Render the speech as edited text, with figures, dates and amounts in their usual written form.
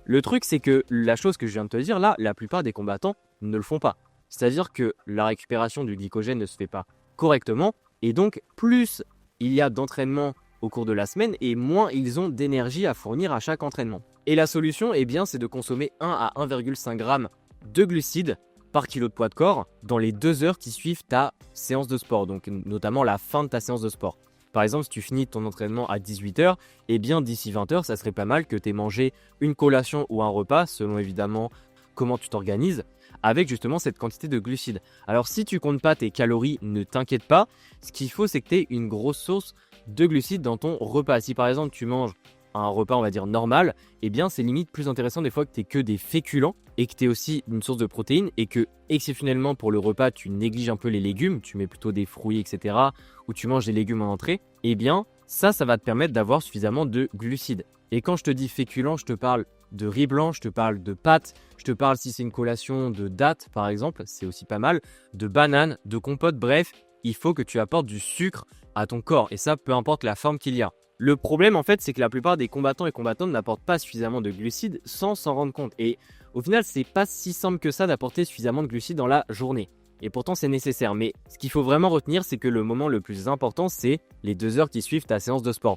Le truc, c'est que la chose que je viens de te dire là, la plupart des combattants ne le font pas. C'est-à-dire que la récupération du glycogène ne se fait pas correctement et donc plus il y a d'entraînement au cours de la semaine et moins ils ont d'énergie à fournir à chaque entraînement. Et la solution, eh bien, c'est de consommer 1 à 1,5 g de glucides par kilo de poids de corps dans les 2 heures qui suivent ta séance de sport, donc notamment la fin de ta séance de sport. Par exemple, si tu finis ton entraînement à 18h, eh bien d'ici 20h, ça serait pas mal que tu aies mangé une collation ou un repas, selon évidemment comment tu t'organises, avec justement cette quantité de glucides. Alors si tu comptes pas tes calories, ne t'inquiète pas, ce qu'il faut c'est que tu aies une grosse source de glucides dans ton repas. Si par exemple tu manges un repas on va dire normal, eh bien c'est limite plus intéressant des fois que tu aies que des féculents et que tu aies aussi une source de protéines et que exceptionnellement pour le repas tu négliges un peu les légumes, tu mets plutôt des fruits etc. ou tu manges des légumes en entrée, eh bien ça va te permettre d'avoir suffisamment de glucides. Et quand je te dis féculents, je te parle de riz blanc, je te parle de pâtes, je te parle si c'est une collation de dattes par exemple, c'est aussi pas mal, de bananes, de compotes, bref, il faut que tu apportes du sucre à ton corps et ça peu importe la forme qu'il y a. Le problème en fait c'est que la plupart des combattants et combattantes n'apportent pas suffisamment de glucides sans s'en rendre compte et au final c'est pas si simple que ça d'apporter suffisamment de glucides dans la journée. Et pourtant c'est nécessaire, mais ce qu'il faut vraiment retenir c'est que le moment le plus important c'est les 2 heures qui suivent ta séance de sport.